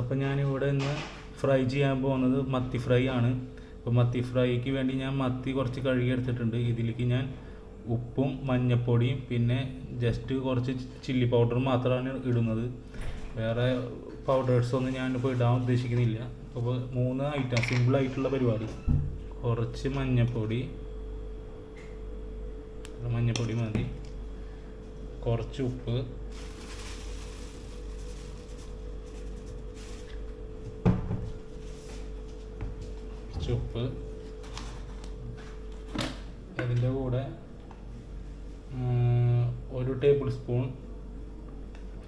അപ്പോൾ ഞാനിവിടെ ഇന്ന് ഫ്രൈ ചെയ്യാൻ പോകുന്നത് മത്തി ഫ്രൈ ആണ്. അപ്പോൾ മത്തി ഫ്രൈക്ക് വേണ്ടി ഞാൻ മത്തി കുറച്ച് കഴുകി എടുത്തിട്ടുണ്ട്. ഇതിലേക്ക് ഞാൻ ഉപ്പും മഞ്ഞൾപ്പൊടിയും പിന്നെ ജസ്റ്റ് കുറച്ച് ചില്ലി പൗഡറും മാത്രമാണ് ഇടുന്നത്. വേറെ പൗഡേഴ്സൊന്നും ഞാനിപ്പോൾ ഇടാൻ ഉദ്ദേശിക്കുന്നില്ല. അപ്പോൾ 3 ഐറ്റം സിമ്പിളായിട്ടുള്ള പരിപാടി. കുറച്ച് മഞ്ഞൾപ്പൊടി മതി, കുറച്ച് ഉപ്പ്, അതിൻ്റെ കൂടെ 1 ടേബിൾ സ്പൂൺ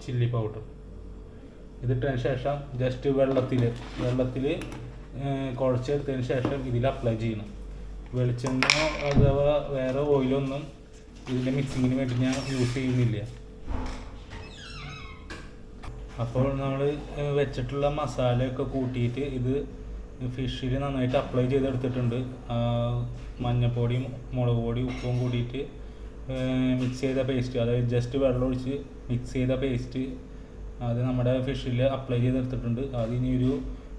ചില്ലി പൗഡർ. ഇതിട്ടതിന് ശേഷം ജസ്റ്റ് വെള്ളത്തിൽ കുഴച്ചെടുത്തതിന് ശേഷം ഇതിൽ അപ്ലൈ ചെയ്യണം. വെളിച്ചെണ്ണ അഥവാ വേറെ ഓയിലൊന്നും ഇതിൻ്റെ മിക്സിങ്ങിന് വേണ്ടി ഞാൻ യൂസ് ചെയ്യുന്നില്ല. അപ്പോൾ നമ്മൾ വെച്ചിട്ടുള്ള മസാലയൊക്കെ കൂട്ടിയിട്ട് ഇത് ഫിഷിൽ നന്നായിട്ട് അപ്ലൈ ചെയ്തെടുത്തിട്ടുണ്ട്. മഞ്ഞൾപ്പൊടിയും മുളക് പൊടിയും ഉപ്പും കൂടിയിട്ട് മിക്സ് ചെയ്ത പേസ്റ്റ്, അതായത് ജസ്റ്റ് വെള്ളം ഒഴിച്ച് മിക്സ് ചെയ്ത പേസ്റ്റ് അത് നമ്മുടെ ഫിഷിൽ അപ്ലൈ ചെയ്തെടുത്തിട്ടുണ്ട്. അതിനി ഒരു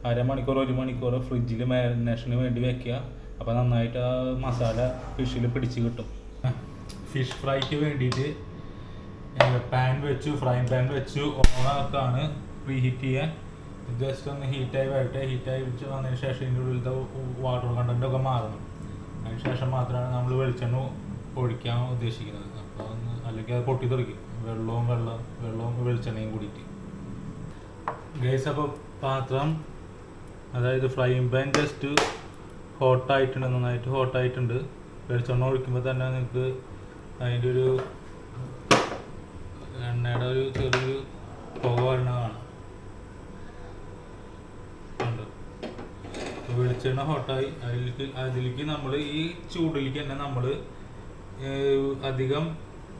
അരമണിക്കൂർ 1 മണിക്കൂർ ഫ്രിഡ്ജിൽ മാരിനേഷന് വേണ്ടി വെക്കുക. അപ്പോൾ നന്നായിട്ട് ആ മസാല ഫിഷിൽ പിടിച്ച് കിട്ടും. ഫിഷ് ഫ്രൈക്ക് വേണ്ടിയിട്ട് ഫ്രൈങ് പാൻ വെച്ചു ഓണാക്കാണ് പ്രീഹീറ്റ് ചെയ്യാൻ. ജസ്റ്റ് ഒന്ന് ഹീറ്റായി വന്നതിന് ശേഷം ഇതിൻ്റെ ഉള്ളിലത്തെ വാട്ടർ കണ്ടൻറ്റൊക്കെ മാറണം. അതിന് ശേഷം മാത്രമാണ് നമ്മൾ വെളിച്ചെണ്ണ ഒഴിക്കാൻ ഉദ്ദേശിക്കുന്നത്. അപ്പോൾ അല്ലെങ്കിൽ അത് പൊട്ടിത്തെറിക്കും, വെള്ളവും വെളിച്ചെണ്ണയും കൂടിയിട്ട്. ഗൈസ്, അപ്പോൾ പാത്രം അതായത് ഫ്രൈങ് പാൻ ജസ്റ്റ് നന്നായിട്ട് ഹോട്ടായിട്ടുണ്ട്. വെളിച്ചെണ്ണ ഒഴിക്കുമ്പോൾ തന്നെ നിങ്ങൾക്ക് അതിൻ്റെ ഒരു എണ്ണയുടെ ഒരു ചെറിയൊരു പുക വരണ കാണാം. വെളിച്ചെണ്ണ ഹോട്ടായി അതിലേക്ക് നമ്മൾ ഈ ചൂടിലേക്ക് തന്നെ നമ്മൾ അധികം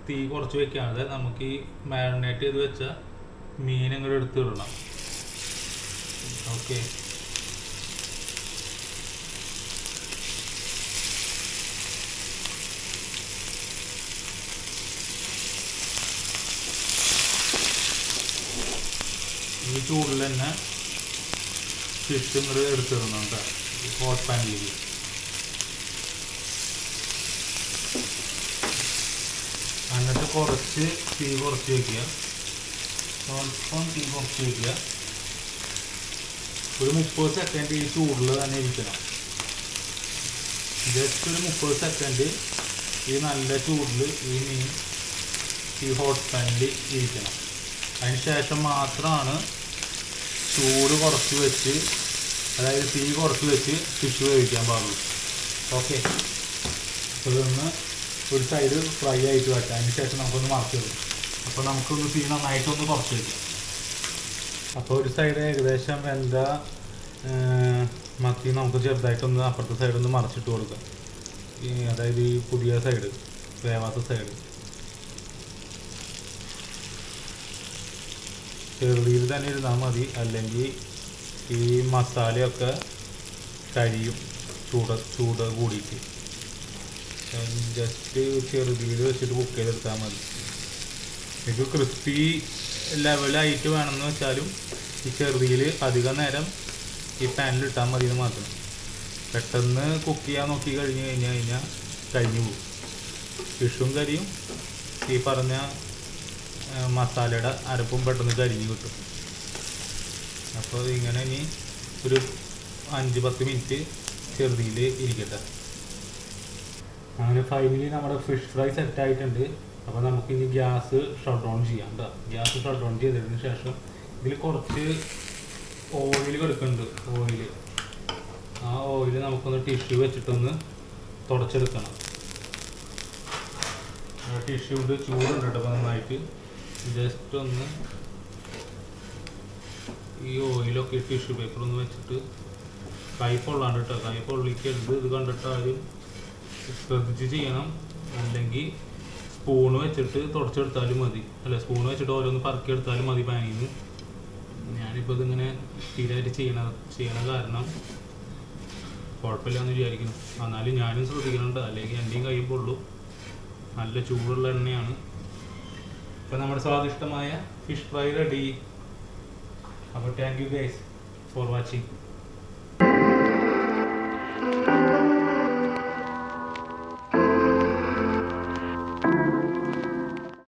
തീ കുറച്ച് വെക്കാതെ നമുക്ക് ഈ മാരിനേറ്റ് ചെയ്ത് വെച്ച മീൻ ഇങ്ങോട്ട് എടുത്ത് ഇടണം. ഓക്കെ, ഈ ചൂടിൽ തന്നെ ഫിഷ് ഇങ്ങോട്ട് എടുത്തിടുന്നുണ്ട് ഹോട്ട് പാനിലേക്ക്. എന്നിട്ട് കുറച്ച് തീ കുറച്ച് വയ്ക്കുക, സ്വല്പം തീ കുറച്ച് വയ്ക്കുക. ഒരു 30 സെക്കൻഡ് ഈ ചൂടിൽ തന്നെ ഇരിക്കണം. ജസ്റ്റ് ഒരു 30 സെക്കൻഡ് ഈ നല്ല ചൂടിൽ ഈ മീൻ ഈ ഹോട്ട് പാനിൽ ഇരിക്കണം. അതിന് ശേഷം മാത്രമാണ് ചൂട് കുറച്ച് വെച്ച്, അതായത് തീ കുറച്ച് വെച്ച് ഫിഷ് വേവിക്കാൻ പാടുള്ളൂ. ഓക്കെ, അപ്പോൾ ഇതൊന്ന് ഒരു സൈഡ് ഫ്രൈ ആയിട്ട് വെക്കാം. അതിന് ശേഷം നമുക്കൊന്ന് മറച്ചിടും. അപ്പോൾ നമുക്കൊന്ന് തീ നന്നായിട്ടൊന്ന് കുറച്ച് വയ്ക്കാം. അപ്പോൾ ഒരു സൈഡ് ഏകദേശം വെന്ത മത്തി നമുക്ക് ചെറുതായിട്ടൊന്ന് അപ്പുറത്തെ സൈഡൊന്ന് മറച്ചിട്ട് കൊടുക്കാം. അതായത് ഈ പുതിയ സൈഡ്, വേവാത്ത സൈഡ് ചെറുതീയിൽ തന്നെ ഇരുന്നാൽ മതി, അല്ലെങ്കിൽ ഈ മസാലയൊക്കെ കരിയും ചൂട് കൂടിയിട്ട്. ജസ്റ്റ് ചെറുതീയിൽ വെച്ചിട്ട് കുക്ക് ചെയ്തെടുത്താൽ മതി. ഇത് ക്രിസ്പി ലെവലായിട്ട് വേണമെന്ന് വെച്ചാലും ഈ ചെറുതീയിൽ അധികം നേരം ഈ പാനിലിട്ടാൽ മതി എന്ന് മാത്രം. പെട്ടെന്ന് കുക്ക് ചെയ്യാൻ നോക്കി കഴിഞ്ഞാൽ കരിഞ്ഞു പോകും. ഫിഷും കരിയും, ഈ പറഞ്ഞ മസാലയുടെ അരപ്പും പെട്ടെന്ന് കരിഞ്ഞ് കിട്ടും. അപ്പോൾ ഇങ്ങനെ ഇനി ഒരു 5-10 മിനിറ്റ് ചെറുതീയിൽ ഇരിക്കട്ടെ. അങ്ങനെ ഫൈനലി നമ്മുടെ ഫിഷ് ഫ്രൈ സെറ്റ് ആയിട്ടുണ്ട്. അപ്പോൾ നമുക്കിനി ഗ്യാസ് ഷട്ട് ഡൗൺ ചെയ്യാം കേട്ടോ. ഗ്യാസ് ഷട്ട് ഡൗൺ ചെയ്തതിന് ശേഷം ഇതിൽ കുറച്ച് ഓയിൽ കിടക്കുന്നുണ്ട്. ആ ഓയിൽ നമുക്കൊന്ന് ടിഷ്യൂ വെച്ചിട്ടൊന്ന് തുടച്ചെടുക്കണം. ടിഷ്യൂ കൊണ്ട് ചൂടുണ്ട് കേട്ടോ. അപ്പോൾ നന്നായിട്ട് ജസ്റ്റ് ഒന്ന് ഈ ഓയിലൊക്കെ ടിഷ്യൂ പേപ്പറൊന്ന് വെച്ചിട്ട് കൈ പൊള്ളാണ്ട് കേട്ടോ. കൈ പൊള്ളിക്കരുത്. ഇത് കണ്ടിട്ട് ആരും ശ്രദ്ധിച്ച് ചെയ്യണം. അല്ലെങ്കിൽ സ്പൂണ് വെച്ചിട്ട് തുടച്ചെടുത്താലും മതി. സ്പൂണ് വെച്ചിട്ട് ഓരോന്ന് പറക്കിയെടുത്താലും മതി പാനിൽ നിന്ന്. ഞാനിപ്പോൾ ഇതിങ്ങനെ സ്ഥിരമായിട്ട് ചെയ്യണ കാരണം കുഴപ്പമില്ലാന്ന് വിചാരിക്കുന്നു. എന്നാലും ഞാനും ശ്രദ്ധിക്കുന്നുണ്ട്, അല്ലെങ്കിൽ എൻ്റെയും കൈ പൊള്ളൂ. നല്ല ചൂടുള്ള എണ്ണയാണ്. ഇപ്പം നമ്മുടെ സ്വാദിഷ്ടമായ ഫിഷ് ഫ്രൈ റെഡി. അപ്പോൾ thank you guys for watching.